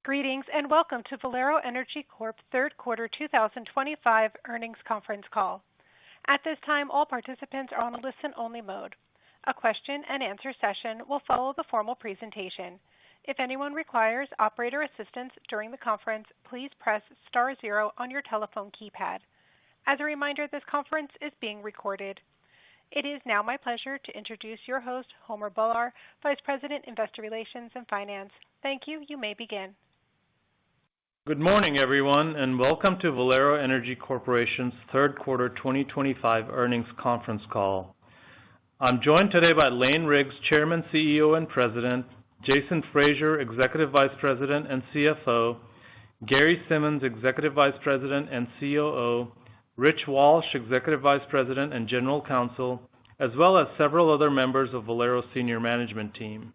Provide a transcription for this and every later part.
Greetings and welcome to Valero Energy Corp third quarter 2025 earnings conference call. At this time, all participants are on a listen-only mode. A question-and-answer session will follow the formal presentation. If anyone requires operator assistance during the conference, please press star zero on your telephone keypad. As a reminder, this conference is being recorded. It is now my pleasure to introduce your host, Homer Bhullar, Vice President, Investor Relations and Finance. Thank you. You may begin. Good morning, everyone, and welcome to Valero Energy Corporation's third quarter 2025 earnings conference call. I'm joined today by Lane Riggs, Chairman, CEO, and President, Jason Frazier, Executive Vice President and CFO, Gary Simmons, Executive Vice President and COO, Rich Walsh, Executive Vice President and General Counsel, as well as several other members of Valero's senior management team.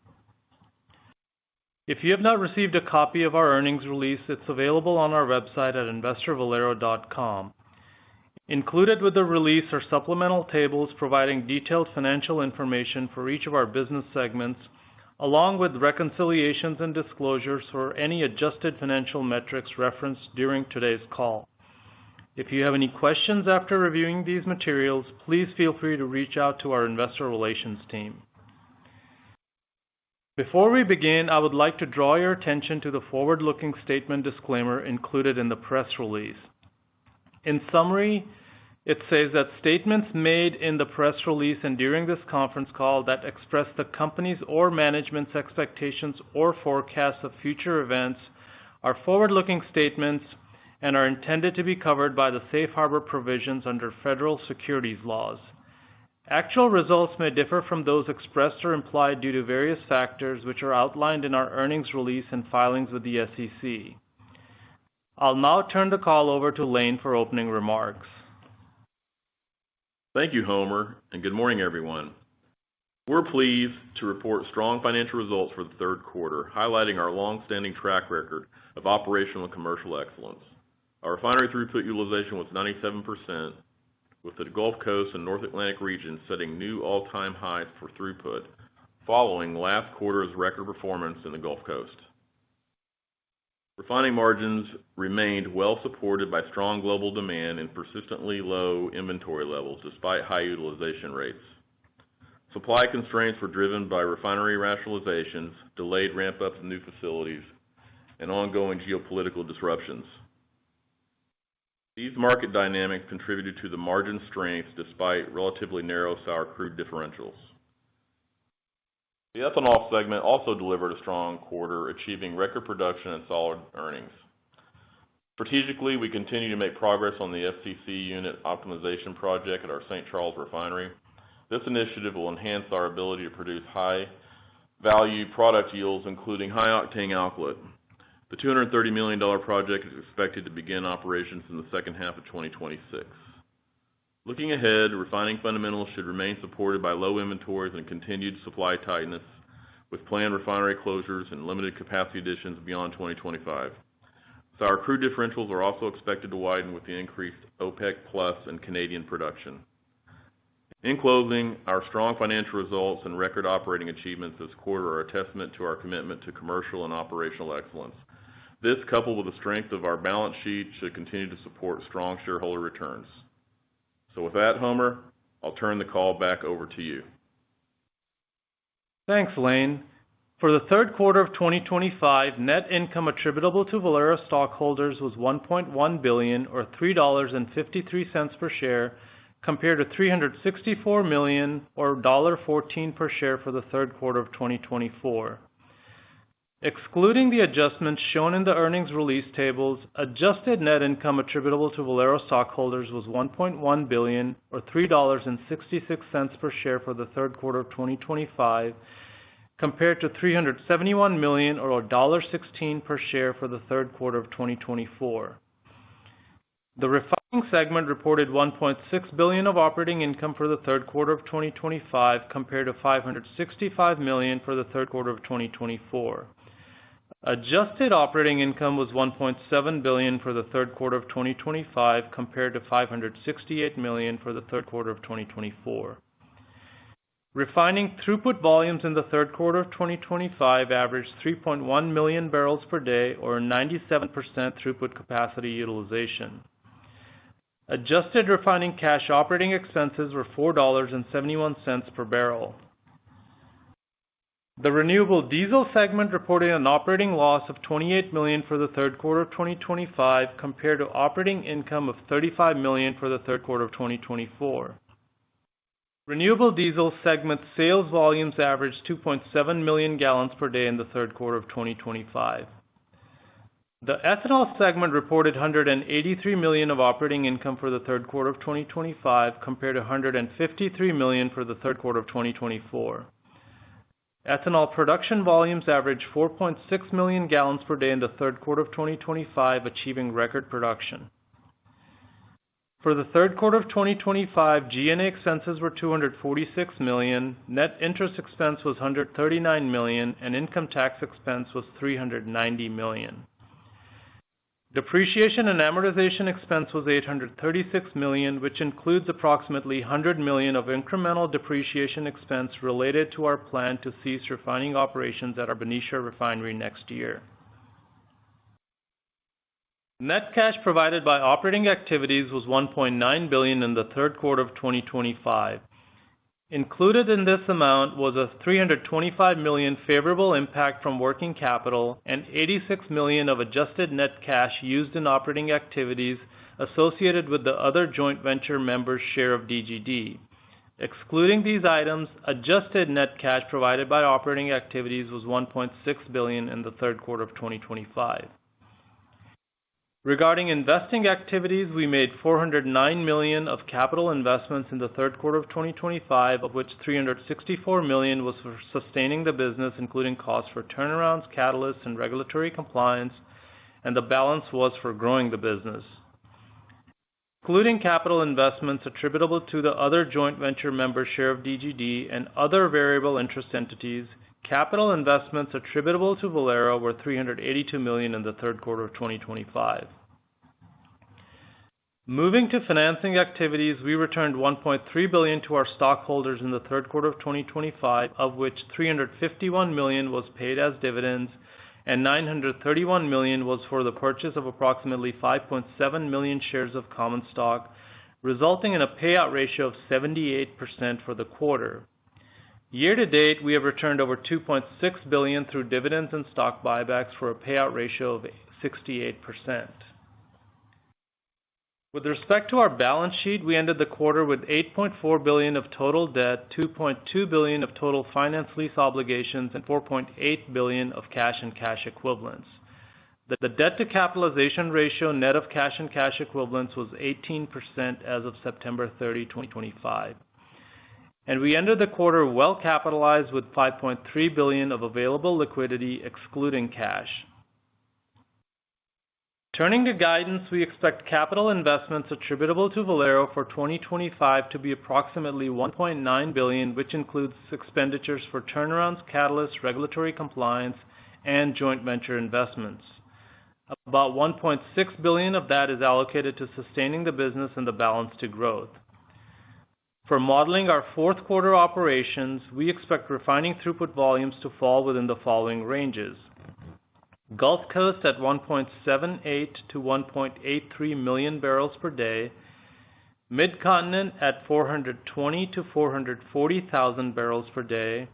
If you have not received a copy of our earnings release, it's available on our website at investorvalero.com. Included with the release are supplemental tables providing detailed financial information for each of our business segments, along with reconciliations and disclosures for any adjusted financial metrics referenced during today's call. If you have any questions after reviewing these materials, please feel free to reach out to our investor relations team. Before we begin, I would like to draw your attention to the forward-looking statement disclaimer included in the press release. In summary, it says that statements made in the press release and during this conference call that express the company's or management's expectations or forecasts of future events are forward-looking statements and are intended to be covered by the safe harbor provisions under federal securities laws. Actual results may differ from those expressed or implied due to various factors which are outlined in our earnings release and filings with the SEC. I'll now turn the call over to Lane for opening remarks. Thank you, Homer, and good morning, everyone. We're pleased to report strong financial results for the third quarter, highlighting our long-standing track record of operational and commercial excellence. Our refinery throughput utilization was 97%, with the Gulf Coast and North Atlantic regions setting new all-time highs for throughput, following last quarter's record performance in the Gulf Coast. Refining margins remained well supported by strong global demand and persistently low inventory levels despite high utilization rates. Supply constraints were driven by refinery rationalizations, delayed ramp-ups of new facilities, and ongoing geopolitical disruptions. These market dynamics contributed to the margin strength despite relatively narrow sour crude differentials. The ethanol segment also delivered a strong quarter, achieving record production and solid earnings. Strategically, we continue to make progress on the FCC unit optimization project at our St. Charles refinery. This initiative will enhance our ability to produce high-value product yields, including high-octane alkylate. The $230 million project is expected to begin operations in the second half of 2026. Looking ahead, refining fundamentals should remain supported by low inventories and continued supply tightness, with planned refinery closures and limited capacity additions beyond 2025. Sour crude differentials are also expected to widen with the increased OPEC Plus and Canadian production. In closing, our strong financial results and record operating achievements this quarter are a testament to our commitment to commercial and operational excellence. This, coupled with the strength of our balance sheet, should continue to support strong shareholder returns. So with that, Homer, I'll turn the call back over to you. Thanks, Lane. For the third quarter of 2025, net income attributable to Valero stockholders was $1.1 billion, or $3.53 per share, compared to $364 million, or $1.14 per share for the third quarter of 2024. Excluding the adjustments shown in the earnings release tables, adjusted net income attributable to Valero stockholders was $1.1 billion, or $3.66 per share for the third quarter of 2025, compared to $371 million, or $1.16 per share for the third quarter of 2024. The refining segment reported $1.6 billion of operating income for the third quarter of 2025, compared to $565 million for the third quarter of 2024. Adjusted operating income was $1.7 billion for the third quarter of 2025, compared to $568 million for the third quarter of 2024. Refining throughput volumes in the third quarter of 2025 averaged 3.1 million barrels per day, or 97% throughput capacity utilization. Adjusted refining cash operating expenses were $4.71 per barrel. The renewable diesel segment reported an operating loss of $28 million for the third quarter of 2025 compared to operating income of $35 million for the third quarter of 2024. Renewable diesel segment sales volumes averaged 2.7 million gallons per day in the third quarter of 2025. The ethanol segment reported $183 million of operating income for the third quarter of 2025 compared to $153 million for the third quarter of 2024. Ethanol production volumes averaged 4.6 million gallons per day in the third quarter of 2025, achieving record production. For the third quarter of 2025, G&A expenses were $246 million, net interest expense was $139 million, and income tax expense was $390 million. Depreciation and amortization expense was $836 million, which includes approximately $100 million of incremental depreciation expense related to our plan to cease refining operations at our Benicia refinery next year. Net cash provided by operating activities was $1.9 billion in the third quarter of 2025. Included in this amount was a $325 million favorable impact from working capital and $86 million of adjusted net cash used in operating activities associated with the other joint venture members' share of DGD. Excluding these items, adjusted net cash provided by operating activities was $1.6 billion in the third quarter of 2025. Regarding investing activities, we made $409 million of capital investments in the third quarter of 2025, of which $364 million was for sustaining the business, including costs for turnarounds, catalysts, and regulatory compliance, and the balance was for growing the business. Including capital investments attributable to the other joint venture member share of DGD and other variable interest entities, capital investments attributable to Valero were $382 million in the third quarter of 2025. Moving to financing activities, we returned $1.3 billion to our stockholders in the third quarter of 2025, of which $351 million was paid as dividends and $931 million was for the purchase of approximately 5.7 million shares of common stock, resulting in a payout ratio of 78% for the quarter. Year to date, we have returned over $2.6 billion through dividends and stock buybacks for a payout ratio of 68%. With respect to our balance sheet, we ended the quarter with $8.4 billion of total debt, $2.2 billion of total finance lease obligations, and $4.8 billion of cash and cash equivalents. The debt to capitalization ratio net of cash and cash equivalents was 18% as of September 30, 2025. And we ended the quarter well capitalized with $5.3 billion of available liquidity excluding cash. Turning to guidance, we expect capital investments attributable to Valero for 2025 to be approximately $1.9 billion, which includes expenditures for turnarounds, catalysts, regulatory compliance, and joint venture investments. About $1.6 billion of that is allocated to sustaining the business and the balance to growth. For modeling our fourth quarter operations, we expect refining throughput volumes to fall within the following ranges: Gulf Coast at 1.78 to 1.83 million barrels per day, Mid-Continent at 420 to 440,000 barrels per day,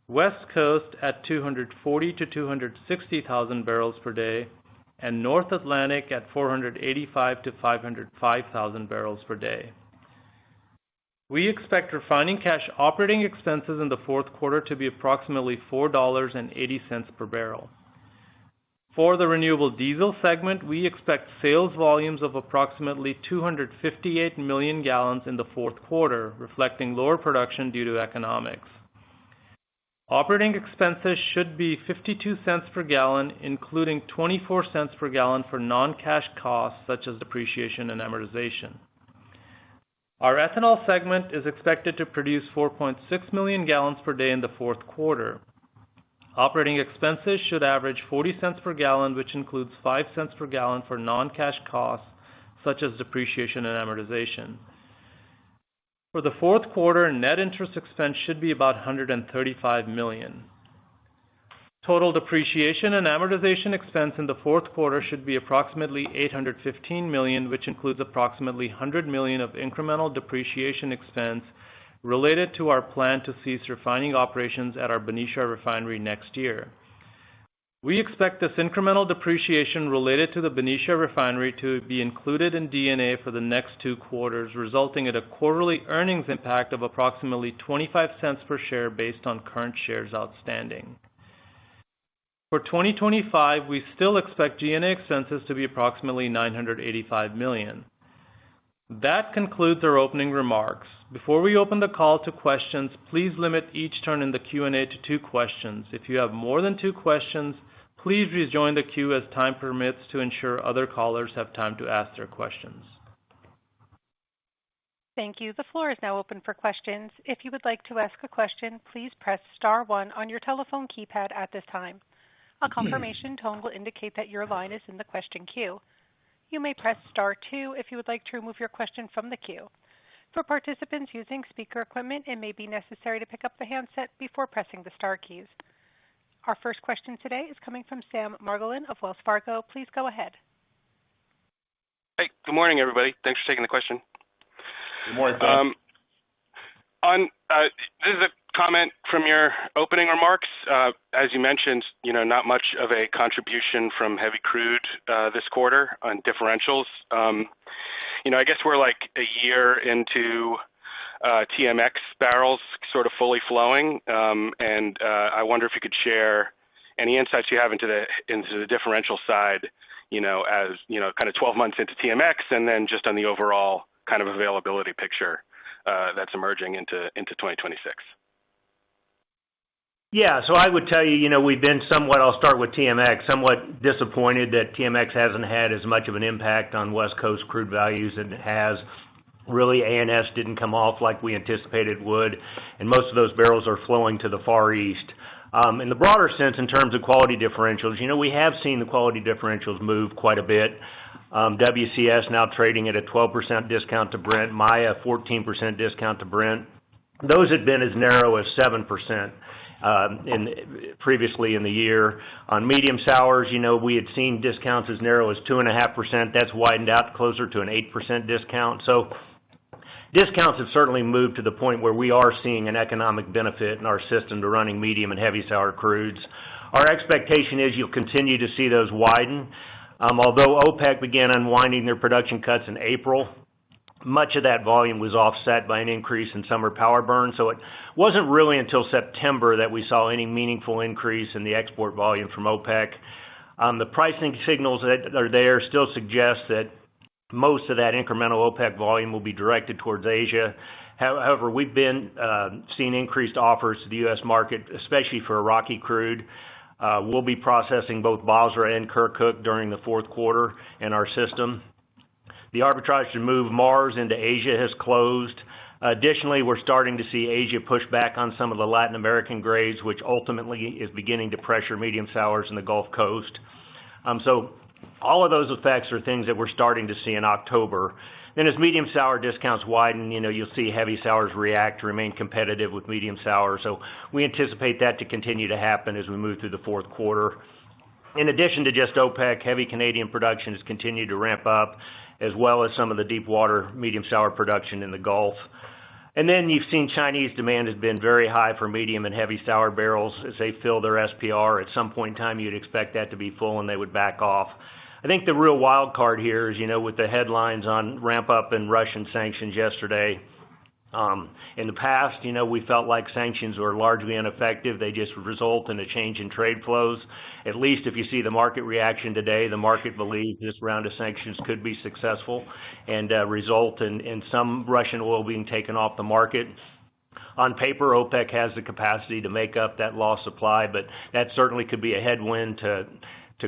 West Coast at 240 to 260,000 barrels per day, and North Atlantic at 485 to 505,000 barrels per day. We expect refining cash operating expenses in the fourth quarter to be approximately $4.80 per barrel. For the renewable diesel segment, we expect sales volumes of approximately 258 million gallons in the fourth quarter, reflecting lower production due to economics. Operating expenses should be 52 cents per gallon, including 24 cents per gallon for non-cash costs such as depreciation and amortization. Our ethanol segment is expected to produce 4.6 million gallons per day in the fourth quarter. Operating expenses should average 40 cents per gallon, which includes 5 cents per gallon for non-cash costs such as depreciation and amortization. For the fourth quarter, net interest expense should be about $135 million. Total depreciation and amortization expense in the fourth quarter should be approximately $815 million, which includes approximately $100 million of incremental depreciation expense related to our plan to cease refining operations at our Benicia refinery next year. We expect this incremental depreciation related to the Benicia refinery to be included in D&A for the next 2 quarters, resulting in a quarterly earnings impact of approximately 25 cents per share based on current shares outstanding. For 2025, we still expect G&A expenses to be approximately $985 million. That concludes our opening remarks. Before we open the call to questions, please limit each turn in the Q&A to 2 questions. If you have more than 2 questions, please rejoin the queue as time permits to ensure other callers have time to ask their questions. Thank you. The floor is now open for questions. If you would like to ask a question, please press star 1 on your telephone keypad at this time. A confirmation tone will indicate that your line is in the question queue. You may press star 2 if you would like to remove your question from the queue. For participants using speaker equipment, it may be necessary to pick up the handset before pressing the star keys. Our first question today is coming from Sam Margolin of Wells Fargo. Please go ahead. Hey, good morning, everybody. Thanks for taking the question. Good morning, Sam. This is a comment from your opening remarks. As you mentioned, not much of a contribution from heavy crude this quarter on differentials. I guess we're like a year into TMX barrels sort of fully flowing, and I wonder if you could share any insights you have into the differential side, as kind of 12 months into TMX, and then just on the overall kind of availability picture that's emerging into 2026. Yeah, so I would tell you, we've been I'll start with TMX, somewhat disappointed that TMX hasn't had as much of an impact on West Coast crude values as it has. Really, ANS didn't come off like we anticipated it would, and most of those barrels are flowing to the Far East. In the broader sense, in terms of quality differentials, we have seen the quality differentials move quite a bit. WCS now trading at a 12% discount to Brent, Maya 14% discount to Brent. Those had been as narrow as 7% previously in the year. On medium sours, we had seen discounts as narrow as 2.5%. That's widened out closer to an 8% discount. So discounts have certainly moved to the point where we are seeing an economic benefit in our system to running medium and heavy sour crudes. Our expectation is you'll continue to see those widen. Although OPEC began unwinding their production cuts in April, much of that volume was offset by an increase in summer power burn. So it wasn't really until September that we saw any meaningful increase in the export volume from OPEC. The pricing signals that are there still suggest that most of that incremental OPEC volume will be directed towards Asia. However, we've been seeing increased offers to the U.S. market, especially for Iraqi crude. We'll be processing both Basra and Kirkuk during the fourth quarter in our system. The arbitrage to move Mars into Asia has closed. Additionally, we're starting to see Asia push back on some of the Latin American grades, which ultimately is beginning to pressure medium sours in the Gulf Coast. So all of those effects are things that we're starting to see in October. Then as medium sour discounts widen, you'll see heavy sours react to remain competitive with medium sour. So we anticipate that to continue to happen as we move through the fourth quarter. In addition to just OPEC, heavy Canadian production has continued to ramp up, as well as some of the deep water medium sour production in the Gulf. And then you've seen Chinese demand has been very high for medium and heavy sour barrels as they fill their SPR. At some point in time, you'd expect that to be full and they would back off. I think the real wild card here is, with the headlines on ramp up in Russian sanctions yesterday. In the past, we felt like sanctions were largely ineffective. They just result in a change in trade flows. At least if you see the market reaction today, the market believes this round of sanctions could be successful and result in some Russian oil being taken off the market. On paper, OPEC has the capacity to make up that lost supply, but that certainly could be a headwind to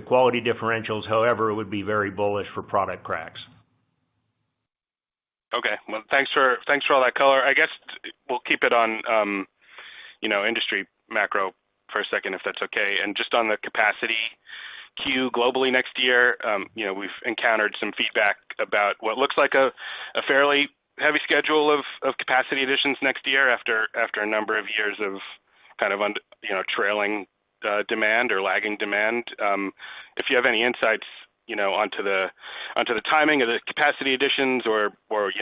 quality differentials. However, it would be very bullish for product cracks. Okay, well, thanks for all that color. I guess we'll keep it on, industry macro for a second, if that's okay. And just on the capacity queue globally next year, we've encountered some feedback about what looks like a fairly heavy schedule of capacity additions next year after a number of years of kind of trailing demand or lagging demand. If you have any insights, onto the timing of the capacity additions, or what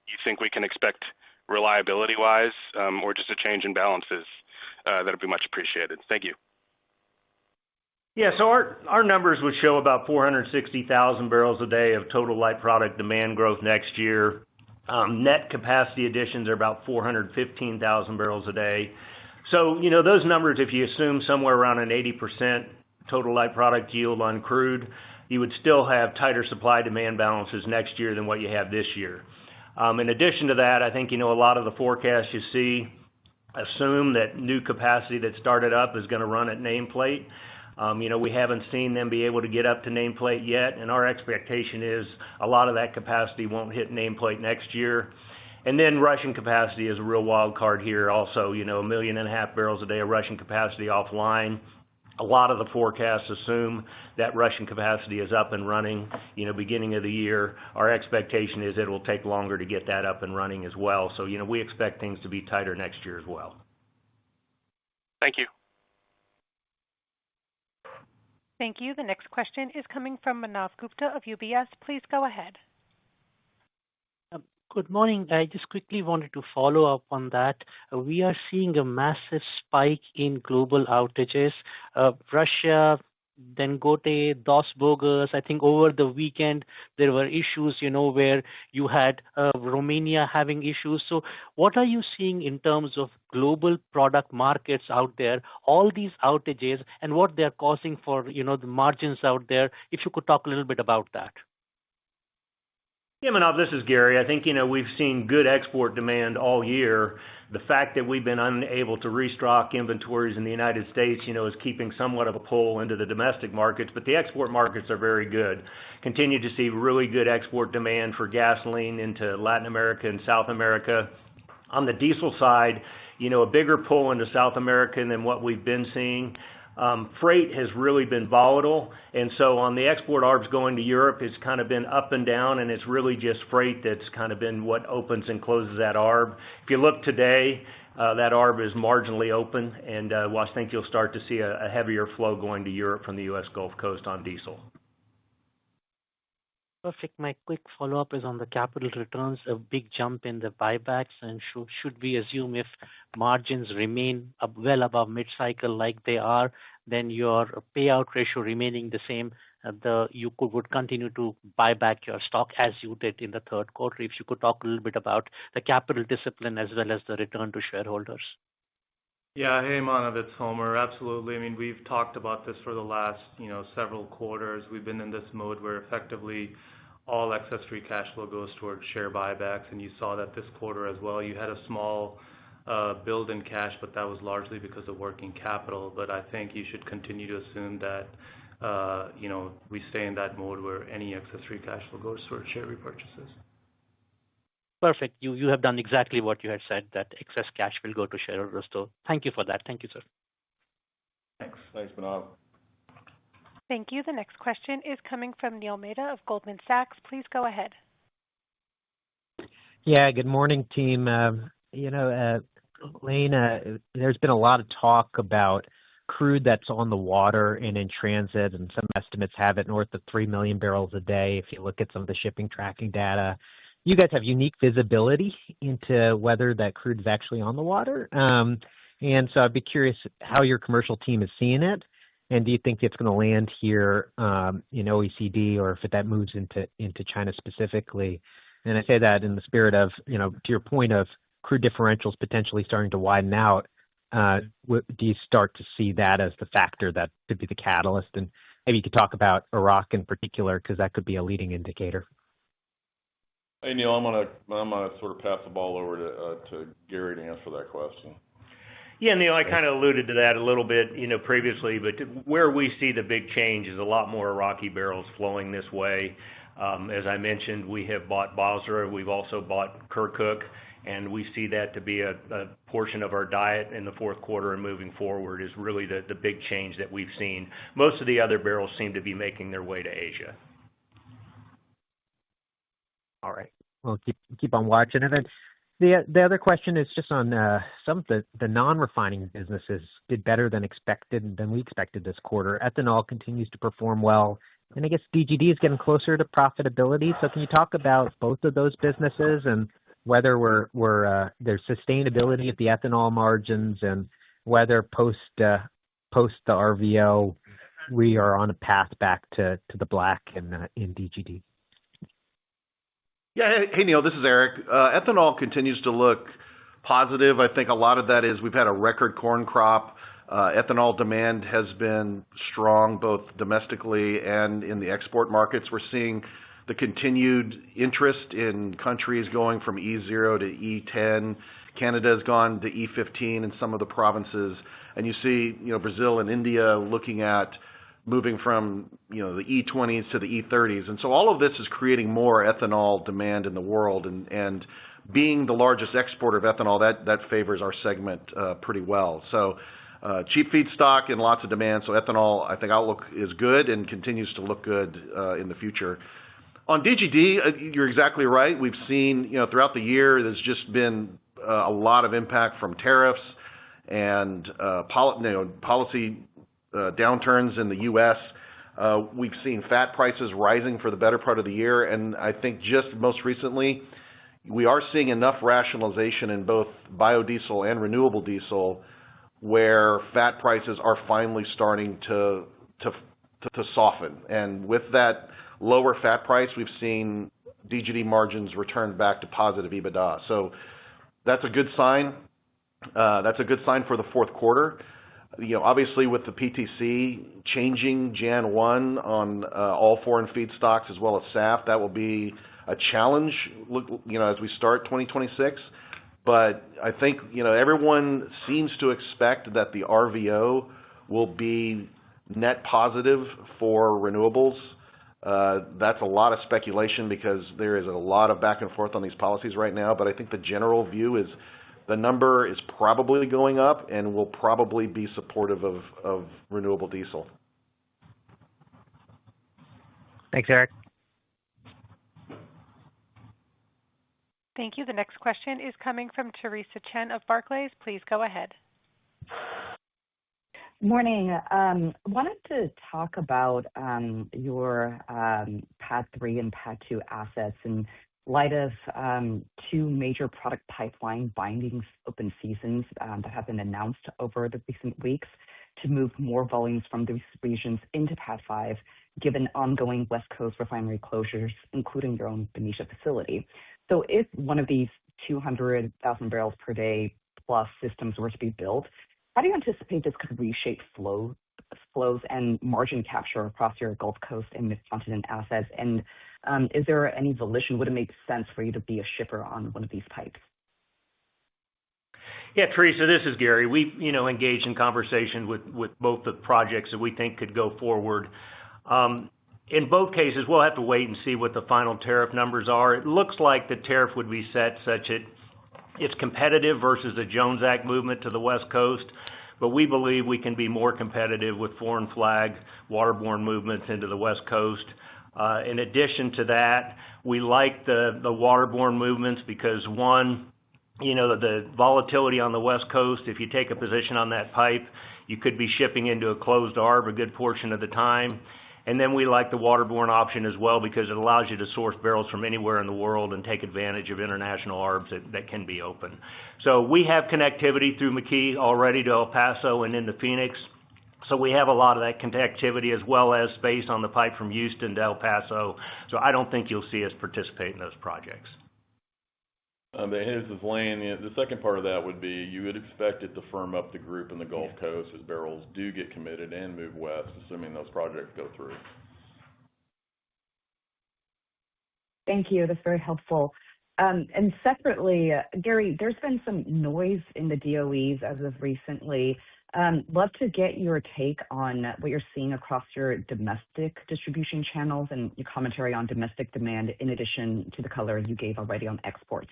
you think we can expect reliability wise, or just a change in balances, that'd be much appreciated. Thank you. Yeah, so our numbers would show about 460,000 barrels a day of total light product demand growth next year. Net capacity additions are about 415,000 barrels a day. So, those numbers, if you assume somewhere around an 80% total light product yield on crude, you would still have tighter supply-demand balances next year than what you have this year. In addition to that, I think, a lot of the forecasts you see assume that new capacity that started up is going to run at nameplate. We haven't seen them be able to get up to nameplate yet, and our expectation is a lot of that capacity won't hit nameplate next year. And then Russian capacity is a real wild card here also, 1.5 million barrels a day of Russian capacity offline. A lot of the forecasts assume that Russian capacity is up and running, beginning of the year. Our expectation is it will take longer to get that up and running as well. So, we expect things to be tighter next year as well. Thank you. Thank you. The next question is coming from Manav Gupta of UBS. Please go ahead. Good morning. I just quickly wanted to follow up on that. We are seeing a massive spike in global outages. Russia, Dangote, Dos Bogas. I think over the weekend there were issues, where you had Romania having issues. So what are you seeing in terms of global product markets out there, all these outages, and what they're causing for, the margins out there? If you could talk a little bit about that. Yeah, Manav, this is Gary. I think, we've seen good export demand all year. The fact that we've been unable to restock inventories in the United States, is keeping somewhat of a pull into the domestic markets, but the export markets are very good. Continue to see really good export demand for gasoline into Latin America and South America. On the diesel side, a bigger pull into South America than what we've been seeing. Freight has really been volatile, and so on the export arbs going to Europe, it's kind of been up and down, and it's really just freight that's kind of been what opens and closes that arb. If you look today, that arb is marginally open, and I think you'll start to see a heavier flow going to Europe from the U.S. Gulf Coast on diesel. Perfect. My quick follow-up is on the capital returns, a big jump in the buybacks, and should we assume if margins remain well above mid-cycle like they are, then your payout ratio remaining the same, would continue to buy back your stock as you did in the third quarter? If you could talk a little bit about the capital discipline as well as the return to shareholders. Yeah, hey Manav, it's Homer. Absolutely. I mean, we've talked about this for the last, several quarters. We've been in this mode where effectively all excess free cash flow goes towards share buybacks, and you saw that this quarter as well. You had a small build in cash, but that was largely because of working capital. But I think you should continue to assume that, we stay in that mode where any excess free cash flow goes towards share repurchases. Perfect. You have done exactly what you had said, that excess cash will go to shareholders. So thank you for that. Thank you, sir. Thanks. Thanks, Manav. Thank you. The next question is coming from Neil Mehta of Goldman Sachs. Please go ahead. Yeah, good morning, team. Lane, there's been a lot of talk about crude that's on the water and in transit, and some estimates have it north of 3 million barrels a day if you look at some of the shipping tracking data. You guys have unique visibility into whether that crude is actually on the water. And so I'd be curious how your commercial team is seeing it. And do you think it's going to land here in OECD, or if that moves into China specifically? And I say that in the spirit of, to your point of crude differentials potentially starting to widen out, do you start to see that as the factor that could be the catalyst? And maybe you could talk about Iraq in particular, because that could be a leading indicator. Hey Neil, I'm gonna sort of pass the ball over to Gary to answer that question. Yeah, Neil, I kind of alluded to that a little bit, previously, but where we see the big change is a lot more Iraqi barrels flowing this way. As I mentioned, we have bought Basra, we've also bought Kirkuk, and we see that to be a portion of our diet in the fourth quarter and moving forward is really the big change that we've seen. Most of the other barrels seem to be making their way to Asia. All right. we'll keep on watching it. And the other question is just on some of the non-refining businesses did better than we expected this quarter. Ethanol continues to perform well, and I guess DGD is getting closer to profitability. So can you talk about both of those businesses and whether there's sustainability at the ethanol margins and whether post the RVO we are on a path back to the black in DGD? Yeah, hey Neil, this is Eric. Ethanol continues to look positive. I think a lot of that is we've had a record corn crop. Ethanol demand has been strong both domestically and in the export markets. We're seeing the continued interest in countries going from E0 to E10. Canada's gone to E15 in some of the provinces, and you see, Brazil and India looking at moving from, the E20s to the E30s. And so all of this is creating more ethanol demand in the world, and being the largest exporter of ethanol, that favors our segment pretty well. So cheap feedstock and lots of demand. So ethanol, I think outlook is good and continues to look good in the future. On DGD, you're exactly right. We've seen, throughout the year, there's just been a lot of impact from tariffs and policy downturns in the U.S. We've seen fat prices rising for the better part of the year, and I think just most recently, we are seeing enough rationalization in both biodiesel and renewable diesel where fat prices are finally starting to soften. And with that lower fat price, we've seen DGD margins return back to positive EBITDA. So that's a good sign. That's a good sign for the fourth quarter. Obviously with the PTC changing Jan 1 on all foreign feedstocks as well as SAF, that will be a challenge, as we start 2026. But I think, everyone seems to expect that the RVO will be net positive for renewables. That's a lot of speculation because there is a lot of back and forth on these policies right now. But I think the general view is the number is probably going up and will probably be supportive of renewable diesel. Thanks, Eric. Thank you. The next question is coming from Teresa Chen of Barclays. Please go ahead. Morning. Wanted to talk about your PADD 3 and PADD 2 assets in light of two major product pipeline binding open seasons that have been announced over the recent weeks to move more volumes from these regions into PADD 5, given ongoing West Coast refinery closures, including your own Benicia facility. So if one of these 200,000 barrels per day plus systems were to be built, how do you anticipate this could reshape flows and margin capture across your Gulf Coast and Mid-Continent assets? And is there any volition? Would it make sense for you to be a shipper on one of these pipes? Yeah, Teresa, this is Gary. We've engaged in conversation with both the projects that we think could go forward. In both cases, we'll have to wait and see what the final tariff numbers are. It looks like the tariff would be set such it's competitive versus the Jones Act movement to the West Coast, but we believe we can be more competitive with foreign flag waterborne movements into the West Coast. In addition to that, we like the waterborne movements because one, the volatility on the West Coast, if you take a position on that pipe, you could be shipping into a closed arb a good portion of the time. And then we like the waterborne option as well because it allows you to source barrels from anywhere in the world and take advantage of international arbs that can be open. So we have connectivity through McKee already to El Paso and into Phoenix. So we have a lot of that connectivity as well as space on the pipe from Houston to El Paso. So I don't think you'll see us participate in those projects. This is Lane. The second part of that would be you would expect it to firm up the group in the Gulf Coast as barrels do get committed and move west, assuming those projects go through. Thank you. That's very helpful. And separately, Gary, there's been some noise in the DOEs as of recently. Love to get your take on what you're seeing across your domestic distribution channels and your commentary on domestic demand in addition to the color you gave already on exports.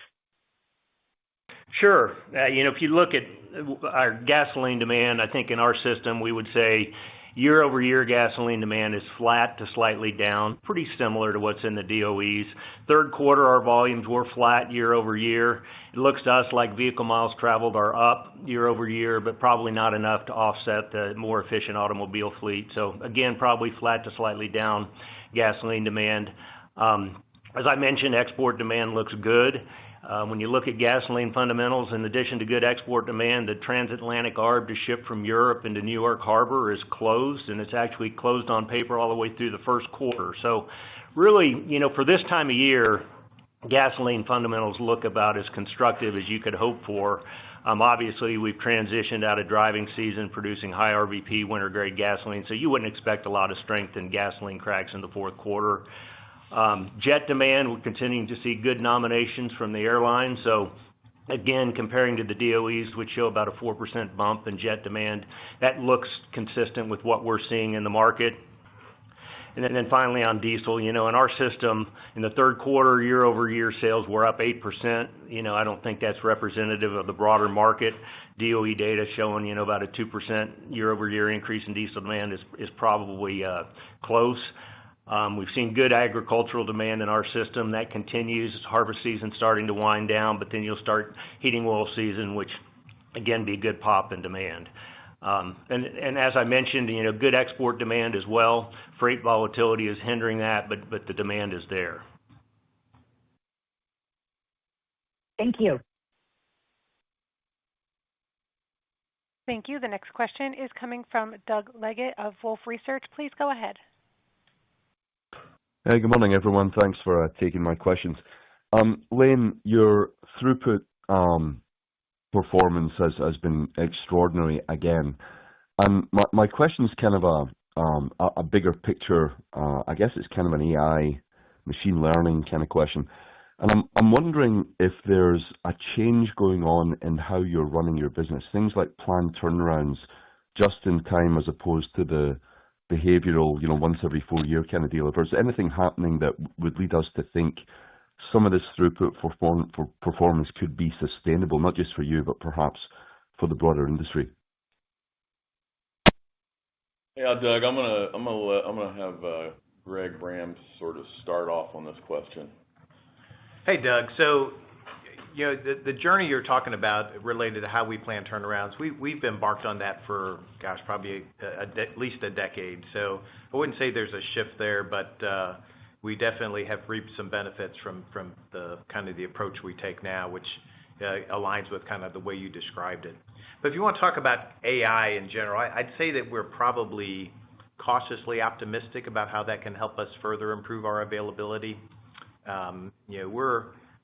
Sure. If you look at our gasoline demand, I think in our system, we would say Year-over-year gasoline demand is flat to slightly down, pretty similar to what's in the DOEs. Third quarter, our volumes were flat year-over-year. It looks to us like vehicle miles traveled are up year-over-year, but probably not enough to offset the more efficient automobile fleet. So again, probably flat to slightly down gasoline demand. As I mentioned, export demand looks good. When you look at gasoline fundamentals, in addition to good export demand, the transatlantic arb to ship from Europe into New York Harbor is closed, and it's actually closed on paper all the way through the first quarter. So really, for this time of year, gasoline fundamentals look about as constructive as you could hope for. Obviously, we've transitioned out of driving season producing high RVP winter grade gasoline, so you wouldn't expect a lot of strength in gasoline cracks in the fourth quarter. Jet demand, we're continuing to see good nominations from the airlines. So again, comparing to the DOEs, which show about a 4% bump in jet demand, that looks consistent with what we're seeing in the market. And then finally on diesel, in our system, in the third quarter, year-over-year sales were up 8%. I don't think that's representative of the broader market. DOE data showing, about a 2% year-over-year increase in diesel demand is probably close. We've seen good agricultural demand in our system. That continues. Harvest season starting to wind down, but then you'll start heating oil season, which again be a good pop in demand. And as I mentioned, good export demand as well. Freight volatility is hindering that, but the demand is there. Thank you. Thank you. The next question is coming from Doug Leggett of Wolfe Research. Please go ahead. Hey, good morning, everyone. Thanks for taking my questions. Lane, your throughput performance has been extraordinary again. And my question is kind of a bigger picture. I guess it's kind of an AI machine learning kind of question. And I'm wondering if there's a change going on in how you're running your business. Things like planned turnarounds just in time as opposed to the behavioral, once every 4 year kind of deal. If there's anything happening that would lead us to think some of this throughput for performance could be sustainable, not just for you, but perhaps for the broader industry. Yeah, Doug, I'm gonna have Greg Bram sort of start off on this question. Hey, Doug. So, the journey you're talking about related to how we plan turnarounds, we've embarked on that for, probably at least a decade. So I wouldn't say there's a shift there, but we definitely have reaped some benefits from the kind of the approach we take now, which aligns with kind of the way you described it. But if you want to talk about AI in general, I'd say that we're probably cautiously optimistic about how that can help us further improve our availability.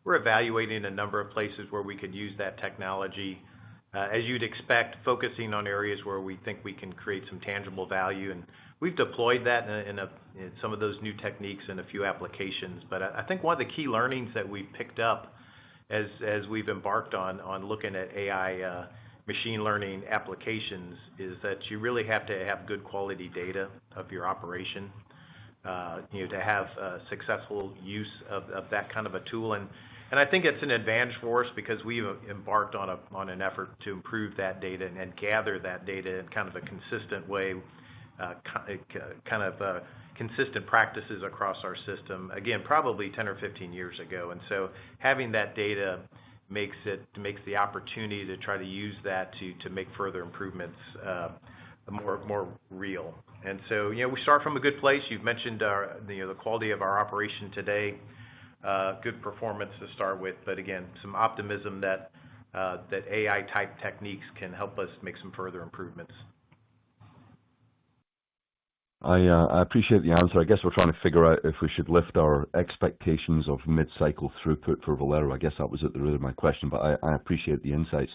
We're evaluating a number of places where we could use that technology, as you'd expect, focusing on areas where we think we can create some tangible value. And we've deployed that in some of those new techniques in a few applications. But I think one of the key learnings that we've picked up as we've embarked on looking at AI machine learning applications is that you really have to have good quality data of your operation, to have successful use of that kind of a tool. And I think it's an advantage for us because we've embarked on an effort to improve that data and gather that data in kind of a consistent way, consistent practices across our system. Again, probably 10 or 15 years ago. And so having that data makes the opportunity to try to use that to make further improvements more real. And so, we start from a good place. You've mentioned the quality of our operation today. Good performance to start with, but again, some optimism that AI type techniques can help us make some further improvements. I appreciate the answer. I guess we're trying to figure out if we should lift our expectations of mid-cycle throughput for Valero. I guess that was at the root of my question, but I appreciate the insights.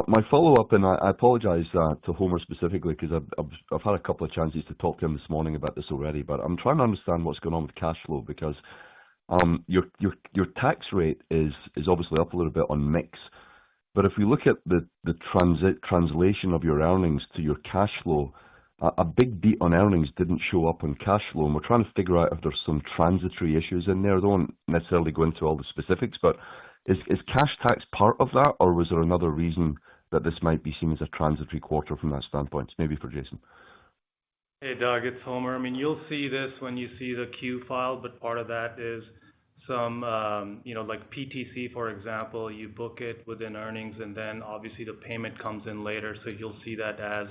My follow-up, and I apologize to Homer specifically because I've had a couple of chances to talk to him this morning about this already, but I'm trying to understand what's going on with cash flow because your tax rate is obviously up a little bit on mix, but if we look at the translation of your earnings to your cash flow, a big beat on earnings didn't show up on cash flow, and we're trying to figure out if there's some transitory issues in there. I don't necessarily go into all the specifics, but is cash tax part of that, or was there another reason that this might be seen as a transitory quarter from that standpoint? Maybe for Jason. Hey, Doug, it's Homer. I mean, you'll see this when you see the Q file, but part of that is some, like PTC, for example, you book it within earnings, and then obviously the payment comes in later, so you'll see that as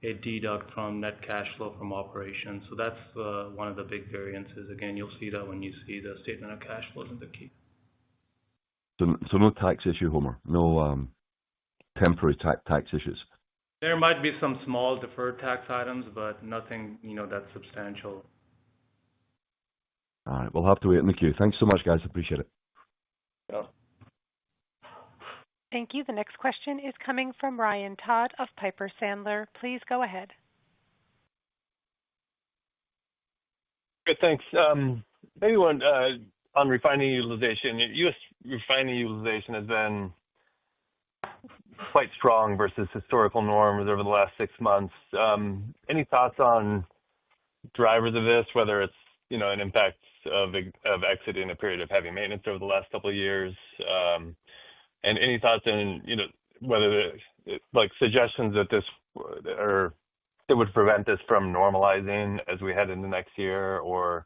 a deduct from net cash flow from operations. So that's one of the big variances. Again, you'll see that when you see the statement of cash flows in the Q. So no tax issue, Homer? No temporary tax issues? There might be some small deferred tax items, but nothing, that's substantial. All right, we'll have to wait in the queue. Thanks so much, guys. Appreciate it. Yeah. Thank you. The next question is coming from Ryan Todd of Piper Sandler. Please go ahead. Good, thanks. Maybe one on refining utilization. U.S. refining utilization has been quite strong versus historical norms over the last 6 months. Any thoughts on drivers of this, whether it's an impact of exiting a period of heavy maintenance over the last couple of years, and any thoughts on whether like suggestions that this or that would prevent this from normalizing as we head into next year, or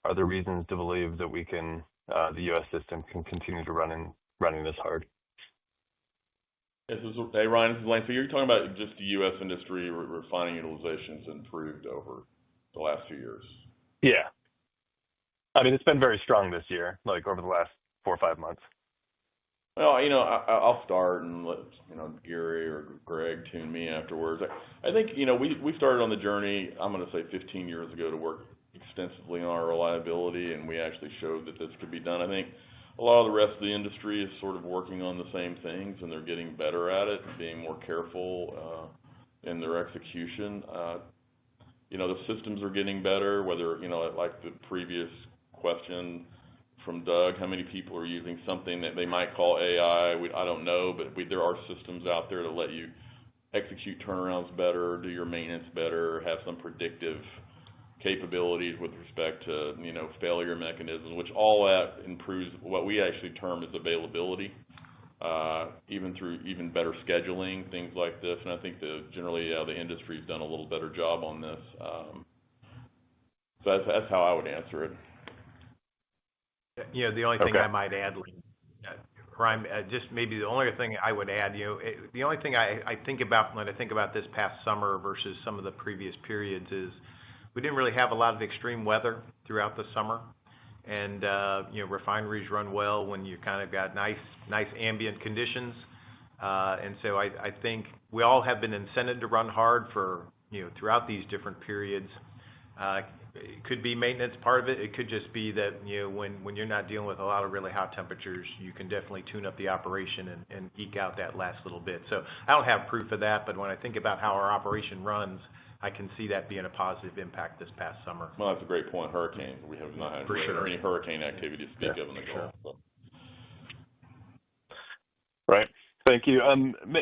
are there reasons to believe that the U.S. system can continue to running this hard? Hey, Ryan, this is Lane. So you're talking about just the U.S. industry refining utilization's improved over the last few years? Yeah. I mean, it's been very strong this year, like over the last 4 or 5 months. Well, I'll start and let Gary or Greg tune me afterwards. I think we started on the journey, I'm going to say 15 years ago, to work extensively on our reliability, and we actually showed that this could be done. I think a lot of the rest of the industry is sort of working on the same things, and they're getting better at it, being more careful in their execution. The systems are getting better, whether, like the previous question from Doug, how many people are using something that they might call AI? I don't know, but there are systems out there to let you execute turnarounds better, do your maintenance better, have some predictive capabilities with respect to, failure mechanisms, which all that improves what we actually term as availability, even through better scheduling, things like this. And I think generally the industry's done a little better job on this. So that's how I would answer it. The only thing I might add, Ryan, just maybe the only thing I would add, the only thing I think about when I think about this past summer versus some of the previous periods is we didn't really have a lot of extreme weather throughout the summer, and refineries run well when you kind of got nice ambient conditions, and so I think we all have been incented to run hard for throughout these different periods. It could be maintenance part of it. It could just be that when you're not dealing with a lot of really hot temperatures, you can definitely tune up the operation and eke out that last little bit. So I don't have proof of that, but when I think about how our operation runs, I can see that being a positive impact this past summer. Well, that's a great point. Hurricane. We have not had any hurricane activity to speak of in the Gulf. So. Right. Thank you.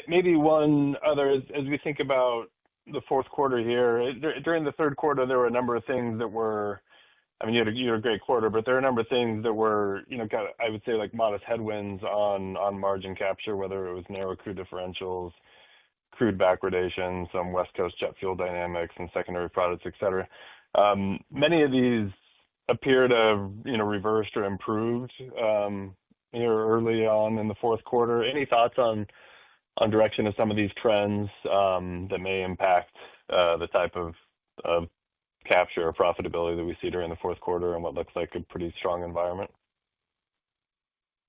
Maybe one other, as we think about the fourth quarter here, during the third quarter, there were a number of things that were, you had a great quarter, but there are a number of things that were, I would say like modest headwinds on margin capture, whether it was narrow crude differentials, crude backwardation, some West Coast jet fuel dynamics, and secondary products, et cetera. Many of these appear to have, reversed or improved here early on in the fourth quarter. Any thoughts on direction of some of these trends that may impact the type of capture or profitability that we see during the fourth quarter and what looks like a pretty strong environment?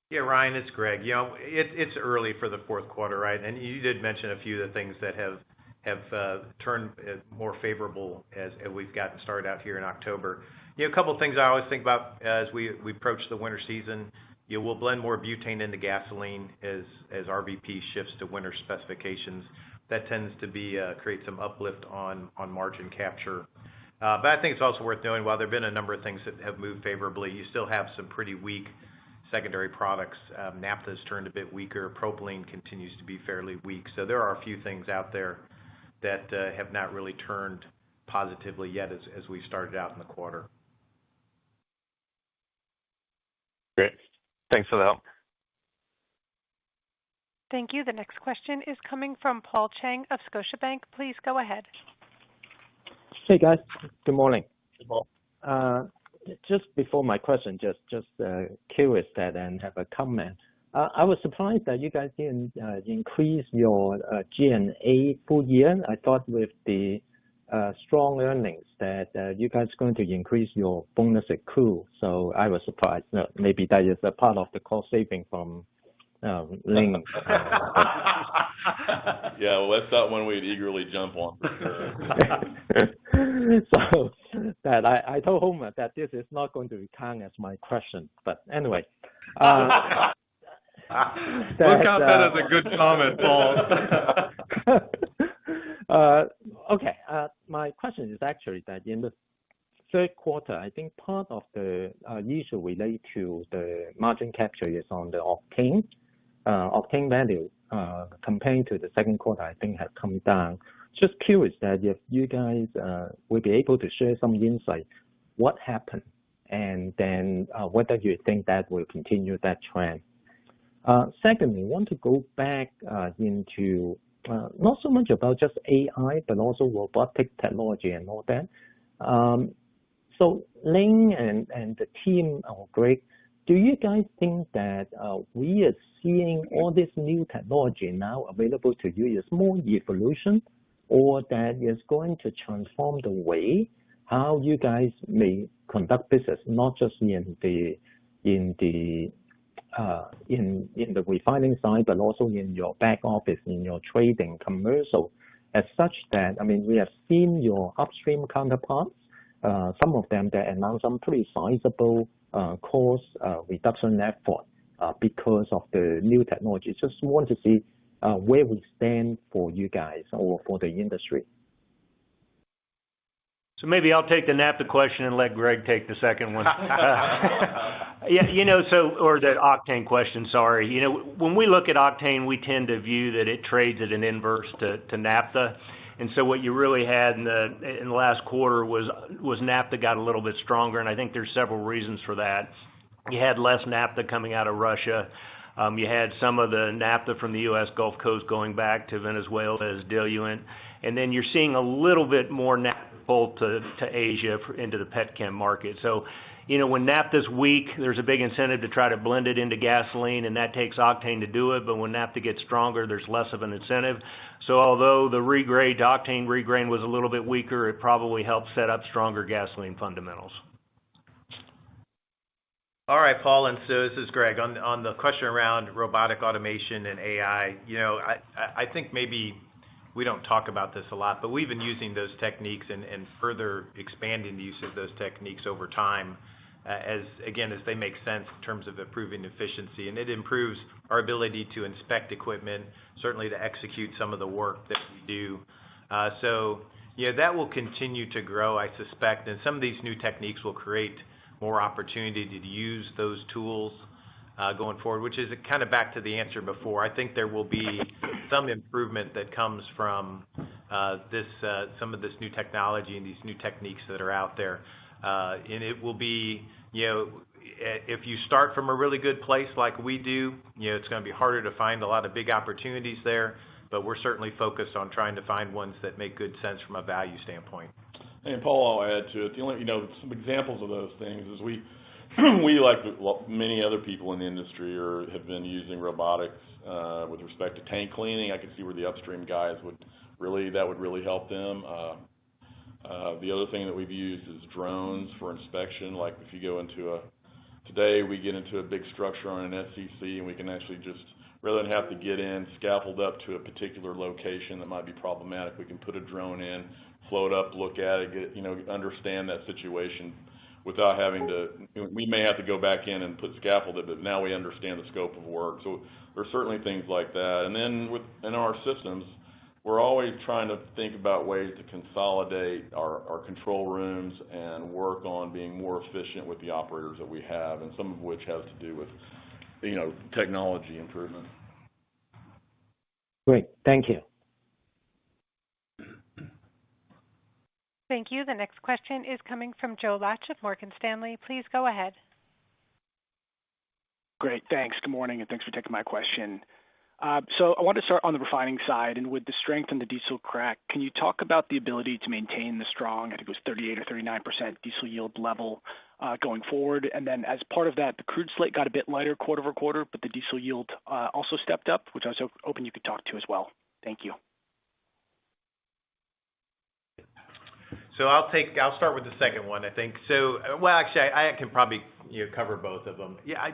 Yeah, Ryan, it's Greg. It's early for the fourth quarter, right? And you did mention a few of the things that have turned more favorable as we've gotten started out here in October. A couple of things I always think about as we approach the winter season. We'll blend more butane into gasoline as RVP shifts to winter specifications. That tends to create some uplift on margin capture. But I think it's also worth knowing, while there have been a number of things that have moved favorably, you still have some pretty weak secondary products. Naphtha's turned a bit weaker. Propylene continues to be fairly weak. So there are a few things out there that have not really turned positively yet as we started out in the quarter. Great. Thanks for the help. Thank you. The next question is coming from Paul Cheng of Scotiabank. Please go ahead. Hey, guys. Good morning. Hey, Paul. Just before my question, just curious that and have a comment. I was surprised that you guys didn't increase your G&A full year. I thought with the strong earnings that you guys are going to increase your bonus accrue. So I was surprised. Maybe that is a part of the cost saving from Ling. Yeah, well, that's not one we'd eagerly jump on. So that I told Homer that this is not going to count as my question. But anyway. We'll count that as a good comment, Paul. Okay. My question is actually that in the third quarter, I think part of the issue related to the margin capture is on the octane. Octane value comparing to the second quarter, I think has come down. Just curious that if you guys will be able to share some insight, what happened, and then whether you think that will continue that trend. Secondly, I want to go back into not so much about just AI, but also robotic technology and all that. So Ling and the team, Greg, do you guys think that we are seeing all this new technology now available to you is more evolution, or that is going to transform the way how you guys may conduct business, not just in the refining side, but also in your back office, in your trading, commercial, as such that, I mean, we have seen your upstream counterparts, some of them that announced some pretty sizable cost reduction effort because of the new technology. Just want to see where we stand for you guys or for the industry. So maybe I'll take the naphtha question and let Greg take the second one. Yeah, or the octane question, sorry. When we look at octane, we tend to view that it trades at an inverse to naphtha. And so what you really had in the last quarter was naphtha got a little bit stronger, and I think there's several reasons for that. You had less naphtha coming out of Russia. You had some of the naphtha from the U.S. Gulf Coast going back to Venezuela as diluent. And then you're seeing a little bit more naphtha pull to Asia into the petchem market. So, when naphtha's weak, there's a big incentive to try to blend it into gasoline, and that takes octane to do it. But when naphtha gets stronger, there's less of an incentive. So although the regrade to octane regrain was a little bit weaker, it probably helped set up stronger gasoline fundamentals. All right, Paul, and so this is Greg. On the question around robotic automation and AI, I think maybe we don't talk about this a lot, but we've been using those techniques and further expanding the use of those techniques over time as they make sense in terms of improving efficiency. And it improves our ability to inspect equipment, certainly to execute some of the work that we do. So that will continue to grow, I suspect, and some of these new techniques will create more opportunity to use those tools going forward, which is kind of back to the answer before. I think there will be some improvement that comes from some of this new technology and these new techniques that are out there. And it will be, if you start from a really good place like we do, it's going to be harder to find a lot of big opportunities there, but we're certainly focused on trying to find ones that make good sense from a value standpoint. And Paul, I'll add to it. The only, some examples of those things is we like many other people in the industry have been using robotics with respect to tank cleaning. I could see where the upstream guys would really help them. The other thing that we've used is drones for inspection. Like if you go today we get into a big structure on an SCC, and we can actually just, rather than have to get in, scaffold up to a particular location that might be problematic, we can put a drone in, float up, look at it, understand that situation without having to, we may have to go back in and put scaffold it, but now we understand the scope of work. So there's certainly things like that. And then in our systems, we're always trying to think about ways to consolidate our control rooms and work on being more efficient with the operators that we have, and some of which has to do with, technology improvement. Great. Thank you. Thank you. The next question is coming from Joe Laetsch of Morgan Stanley. Please go ahead. Great. Thanks. Good morning, and thanks for taking my question. So I wanted to start on the refining side, and with the strength in the diesel crack, can you talk about the ability to maintain the strong, I think it was 38 or 39% diesel yield level going forward? And then as part of that, the crude slate got a bit lighter quarter over quarter, but the diesel yield also stepped up, which I was hoping you could talk to as well. Thank you. So I'll start with the second one, I think. So, well, actually, I can probably cover both of them. Yeah,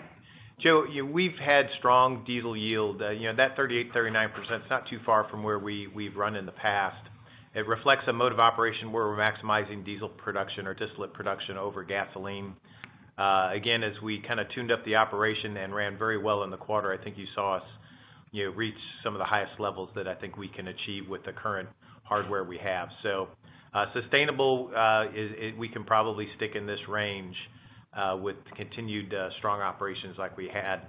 Joe, we've had strong diesel yield. That 38, 39% is not too far from where we've run in the past. It reflects a mode of operation where we're maximizing diesel production or distillate production over gasoline. Again, as we kind of tuned up the operation and ran very well in the quarter, I think you saw us reach some of the highest levels that I think we can achieve with the current hardware we have. So sustainable, we can probably stick in this range with continued strong operations like we had.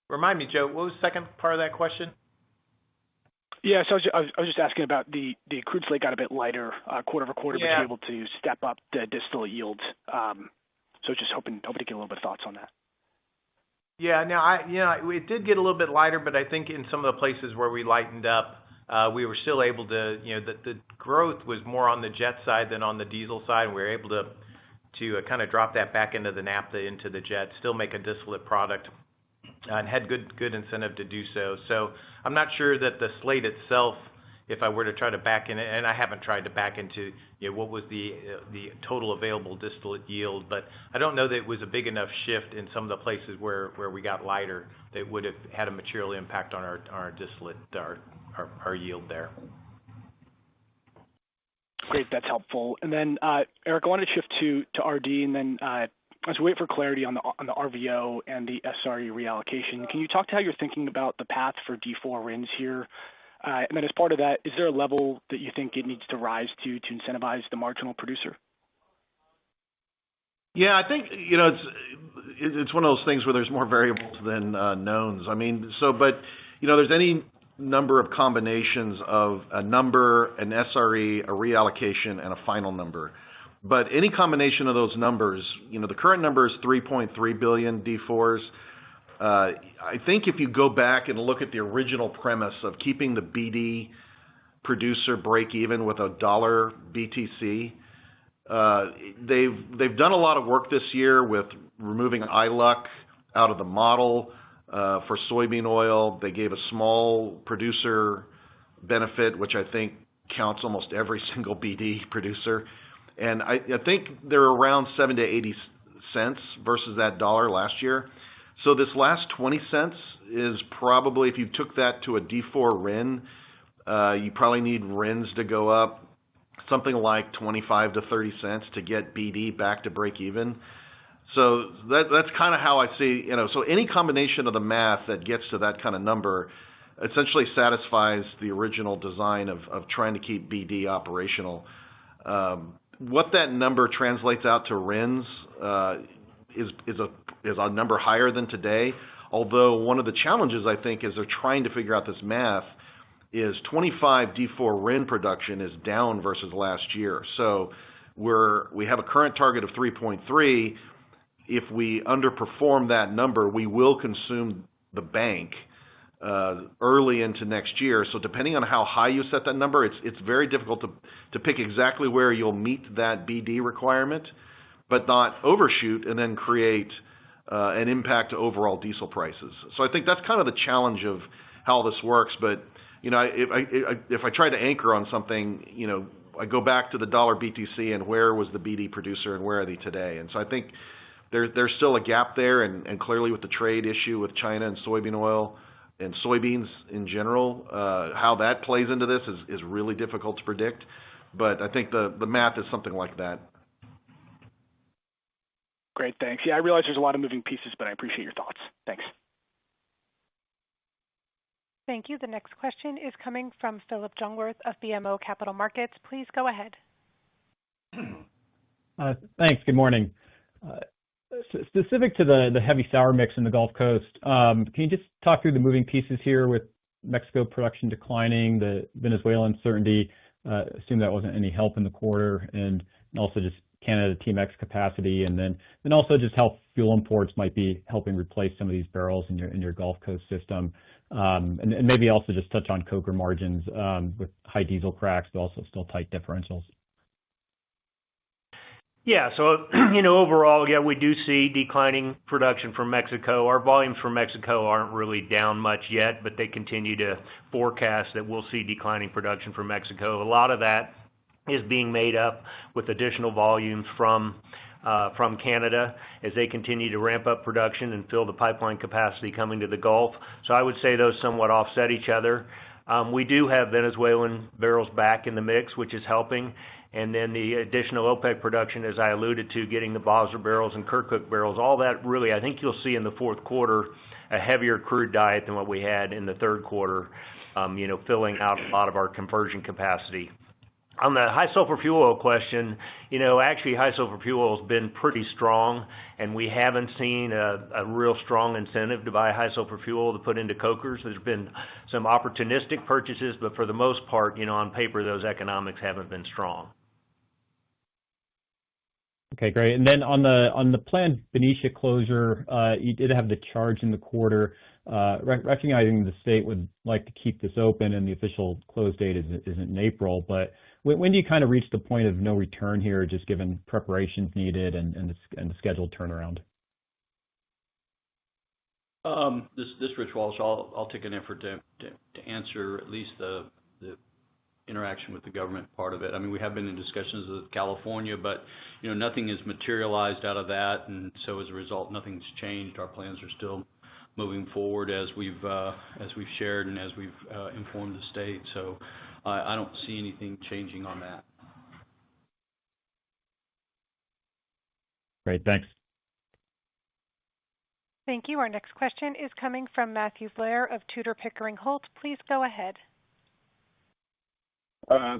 Remind me, Joe, what was the second part of that question? Yeah, so I was just asking about the crude slate got a bit lighter quarter over quarter, but you're able to step up the distillate yield. So just hoping to get a little bit of thoughts on that. Yeah, now it did get a little bit lighter, but I think in some of the places where we lightened up, we were still able to, the growth was more on the jet side than on the diesel side. And we were able to kind of drop that back into the naphtha, into the jet, still make a distillate product, and had good incentive to do so. So I'm not sure that the slate itself, if I were to try to back in it, and I haven't tried to back into what was the total available distillate yield, but I don't know that it was a big enough shift in some of the places where we got lighter that would have had a material impact on our distillate, our yield there. Great, that's helpful. And then Eric, I wanted to shift to RD, and then as we wait for clarity on the RVO and the SRE reallocation, can you talk to how you're thinking about the path for D4 RINs here? And then as part of that, is there a level that you think it needs to rise to incentivize the marginal producer? Yeah, I think, it's one of those things where there's more variables than knowns. I mean, but there's any number of combinations of a number, an SRE, a reallocation, and a final number. But any combination of those numbers, the current number is 3.3 billion D4s. I think if you go back and look at the original premise of keeping the BD producer break even with $1 BTC, they've done a lot of work this year with removing ILUC out of the model for soybean oil. They gave a small producer benefit, which I think counts almost every single BD producer. And I think they're around 7 to 80 cents versus that dollar last year. So this last 20 cents is probably, if you took that to a D4 RIN, you probably need RINs to go up something like 25 to 30 cents to get BD back to break even. So that's kind of how I see, so any combination of the math that gets to that kind of number essentially satisfies the original design of trying to keep BD operational. What that number translates out to RINs is a number higher than today. Although one of the challenges, I think, is they're trying to figure out this math is 25 D4 RIN production is down versus last year. So we have a current target of 3.3. If we underperform that number, we will consume the bank early into next year. So depending on how high you set that number, it's very difficult to pick exactly where you'll meet that BD requirement, but not overshoot and then create an impact to overall diesel prices. So I think that's kind of the challenge of how this works. But if I try to anchor on something, I go back to the dollar BTC and where was the BD producer and where are they today? And so I think there's still a gap there, and clearly with the trade issue with China and soybean oil and soybeans in general, how that plays into this is really difficult to predict. But I think the math is something like that. Great, thanks. Yeah, I realize there's a lot of moving pieces, but I appreciate your thoughts. Thanks. Thank you. The next question is coming from Phillip Jungwirth of BMO Capital Markets. Please go ahead. Thanks. Good morning. Specific to the heavy sour mix in the Gulf Coast, can you just talk through the moving pieces here with Mexico production declining, the Venezuela uncertainty? Assume that wasn't any help in the quarter, and also just Canada TMX capacity, and then also just how fuel imports might be helping replace some of these barrels in your Gulf Coast system. And maybe also just touch on coker margins with high diesel cracks, but also still tight differentials. Yeah. So, overall, yeah, we do see declining production from Mexico. Our volumes from Mexico aren't really down much yet, but they continue to forecast that we'll see declining production from Mexico. A lot of that is being made up with additional volumes from Canada as they continue to ramp up production and fill the pipeline capacity coming to the Gulf. So I would say those somewhat offset each other. We do have Venezuelan barrels back in the mix, which is helping. And then the additional OPEC production, as I alluded to, getting the Basra barrels and Kirkuk barrels, all that really, I think you'll see in the fourth quarter a heavier crude diet than what we had in the third quarter, filling out a lot of our conversion capacity. On the high sulfur fuel oil question, actually high sulfur fuel oil has been pretty strong, and we haven't seen a real strong incentive to buy high sulfur fuel oil to put into cokers. There's been some opportunistic purchases, but for the most part, on paper, those economics haven't been strong. Okay, great. And then on the planned Benicia closure, you did have the charge in the quarter, recognizing the state would like to keep this open and the official close date isn't in April. But when do you kind of reach the point of no return here, just given preparations needed and the scheduled turnaround? This is Rich Walsh. I'll take an effort to answer at least the interaction with the government part of it. I mean, we have been in discussions with California, but nothing has materialized out of that, and so as a result, nothing's changed. Our plans are still moving forward as we've shared and as we've informed the state. So I don't see anything changing on that. Great, thanks. Thank you. Our next question is coming from Matthew Blair of Tudor, Pickering, Holt. Please go ahead.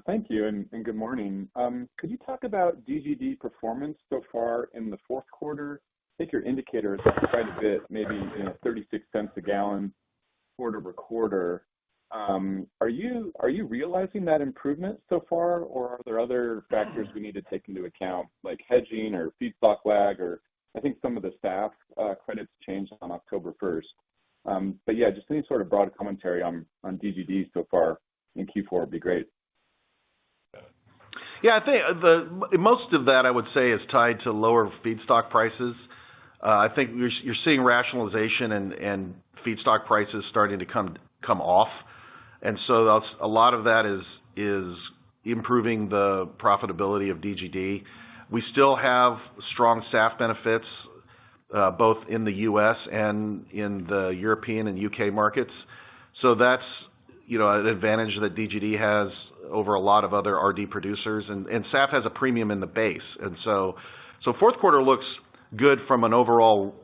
Thank you, and good morning. Could you talk about DGD performance so far in the fourth quarter? I think your indicator is up quite a bit, maybe 36 cents a gallon quarter over quarter. Are you realizing that improvement so far, or are there other factors we need to take into account, like hedging or feedstock lag, or I think some of the SAF credits changed on October 1st. But yeah, just any sort of broad commentary on DGD so far in Q4 would be great. Yeah, I think most of that I would say is tied to lower feedstock prices. I think you're seeing rationalization and feedstock prices starting to come off, and so a lot of that is improving the profitability of DGD. We still have strong SAF benefits both in the U.S. and in the European and UK markets, so that's an advantage that DGD has over a lot of other RD producers, and SAF has a premium in the base, and so fourth quarter looks good from an overall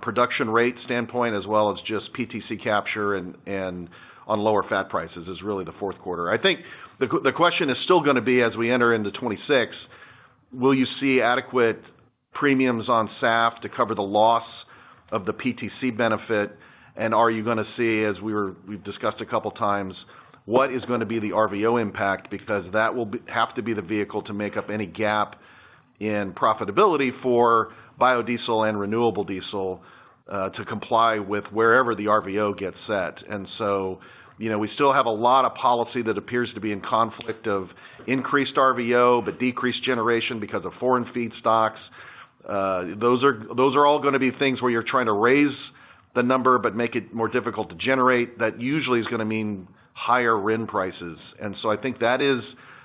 production rate standpoint, as well as just PTC capture and on lower fat prices is really the fourth quarter. I think the question is still going to be, as we enter into 26, will you see adequate premiums on SAF to cover the loss of the PTC benefit, and are you going to see, as we've discussed a couple times, what is going to be the RVO impact, because that will have to be the vehicle to make up any gap in profitability for biodiesel and renewable diesel to comply with wherever the RVO gets set. And so, we still have a lot of policy that appears to be in conflict of increased RVO but decreased generation because of foreign feedstocks. Those are all going to be things where you're trying to raise the number but make it more difficult to generate. That usually is going to mean higher RIN prices, and so I think that is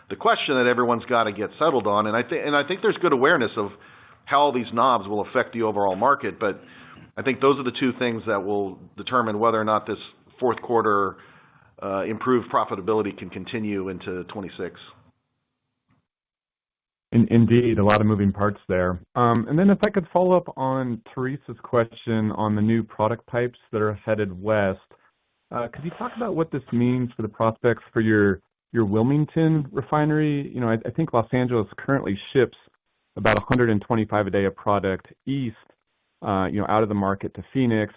the question that everyone's got to get settled on. And I think there's good awareness of how all these knobs will affect the overall market, but I think those are the two things that will determine whether or not this fourth quarter improved profitability can continue into 26. Indeed, a lot of moving parts there. And then if I could follow up on Teresa's question on the new product pipes that are headed west, could you talk about what this means for the prospects for your Wilmington refinery? I think Los Angeles currently ships about 125 a day of product east, out of the market to Phoenix.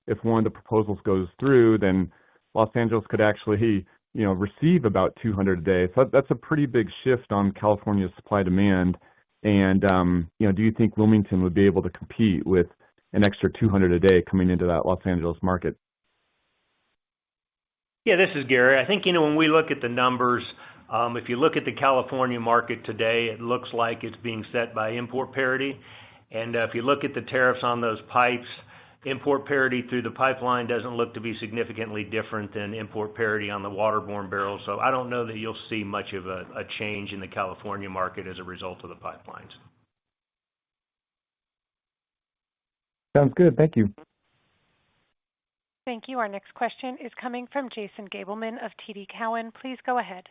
If one of the proposals goes through, then Los Angeles could actually, receive about 200 a day. So that's a pretty big shift on California's supply demand. And, do you think Wilmington would be able to compete with an extra 200 a day coming into that Los Angeles market? Yeah, this is Gary. I think, when we look at the numbers, if you look at the California market today, it looks like it's being set by import parity. And if you look at the tariffs on those pipes, import parity through the pipeline doesn't look to be significantly different than import parity on the waterborne barrels. So I don't know that you'll see much of a change in the California market as a result of the pipelines. Sounds good. Thank you. Thank you. Our next question is coming from Jason Gabelman of TD Cowen. Please go ahead.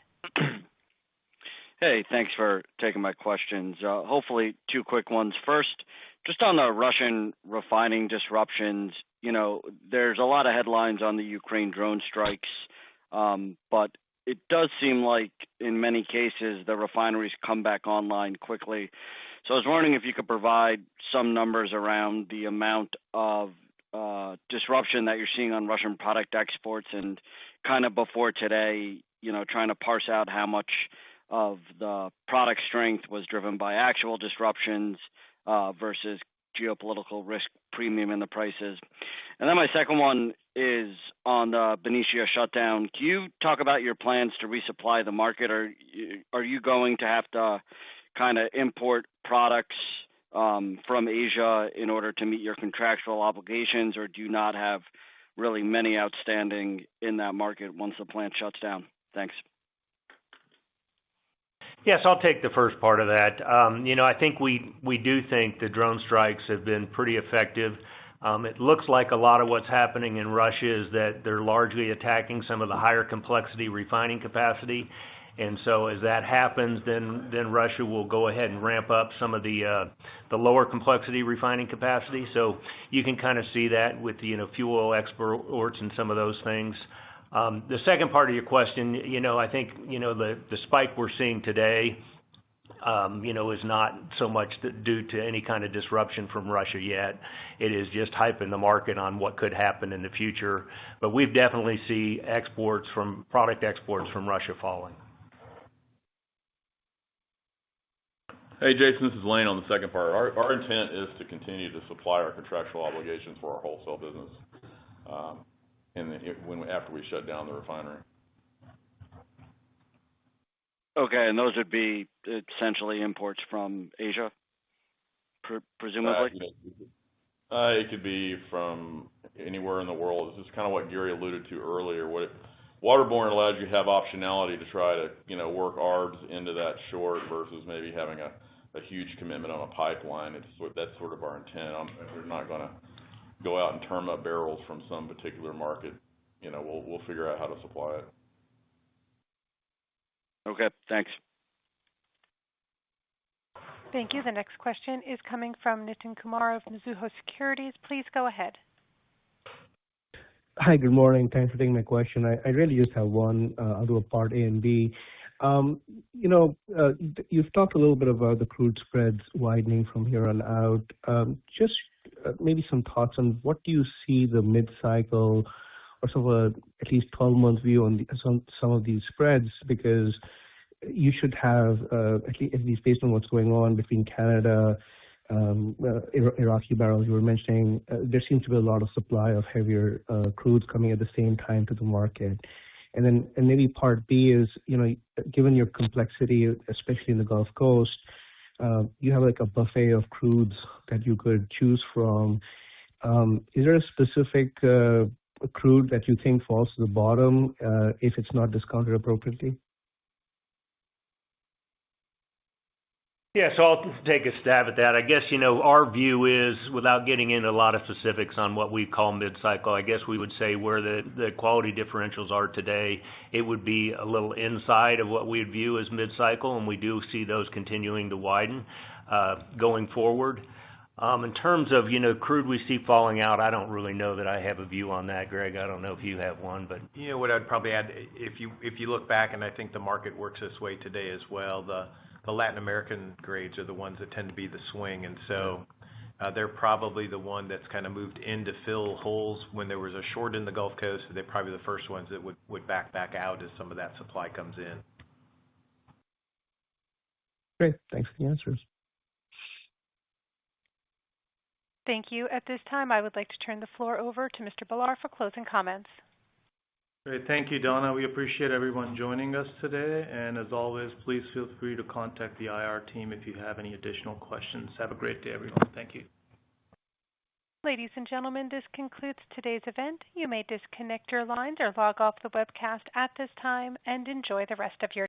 Hey, thanks for taking my questions. Hopefully two quick ones. First, just on the Russian refining disruptions, there's a lot of headlines on the Ukraine drone strikes, but it does seem like in many cases the refineries come back online quickly. So I was wondering if you could provide some numbers around the amount of disruption that you're seeing on Russian product exports and kind of before today, trying to parse out how much of the product strength was driven by actual disruptions versus geopolitical risk premium in the prices. And then my second one is on the Benicia shutdown. Can you talk about your plans to resupply the market? Are you going to have to kind of import products from Asia in order to meet your contractual obligations, or do you not have really many outstanding in that market once the plant shuts down? Thanks. Yes, I'll take the first part of that. I think we do think the drone strikes have been pretty effective. It looks like a lot of what's happening in Russia is that they're largely attacking some of the higher complexity refining capacity. And so as that happens, then Russia will go ahead and ramp up some of the lower complexity refining capacity. So you can kind of see that with the fuel oil exports and some of those things. The second part of your question, I think the spike we're seeing today, is not so much due to any kind of disruption from Russia yet. It is just hyping the market on what could happen in the future. But we've definitely see product exports from Russia falling. Hey, Jason, this is Lane on the second part. Our intent is to continue to supply our contractual obligations for our wholesale business after we shut down the refinery. Okay, and those would be essentially imports from Asia, presumably? It could be from anywhere in the world. This is kind of what Gary alluded to earlier. Waterborne allows you to have optionality to try to, work ARBs into that short versus maybe having a huge commitment on a pipeline. That's sort of our intent. We're not going to go out and term up barrels from some particular market. We'll figure out how to supply it. Okay, thanks. Thank you. The next question is coming from Nitin Kumar of Mizuho Securities. Please go ahead. Hi, good morning. Thanks for taking my question. I really just have one. I'll do a part A and B. You've talked a little bit about the crude spreads widening from here on out. Just maybe some thoughts on what do you see the mid-cycle or sort of at least 12-month view on some of these spreads, because you should have, at least based on what's going on between Canada, Iraqi barrels you were mentioning, there seems to be a lot of supply of heavier crudes coming at the same time to the market. And maybe part B is, given your complexity, especially in the Gulf Coast, you have like a buffet of crudes that you could choose from. Is there a specific crude that you think falls to the bottom if it's not discounted appropriately? Yeah, so I'll take a stab at that. I guess, our view is, without getting into a lot of specifics on what we call mid-cycle, I guess we would say where the quality differentials are today, it would be a little inside of what we would view as mid-cycle, and we do see those continuing to widen going forward. In terms of, crude we see falling out, I don't really know that I have a view on that, Greg. I don't know if you have one, but... What I'd probably add, if you look back, and I think the market works this way today as well, the Latin American grades are the ones that tend to be the swing, and so they're probably the one that's kind of moved in to fill holes when there was a short in the Gulf Coast. They're probably the first ones that would back out as some of that supply comes in. Great. Thanks for the answers. Thank you. At this time, I would like to turn the floor over to Mr. Bilar for closing comments. Great. Thank you, Donna. We appreciate everyone joining us today. And as always, please feel free to contact the IR team if you have any additional questions. Have a great day, everyone. Thank you. Ladies and gentlemen, this concludes today's event. You may disconnect your lines or log off the webcast at this time and enjoy the rest of your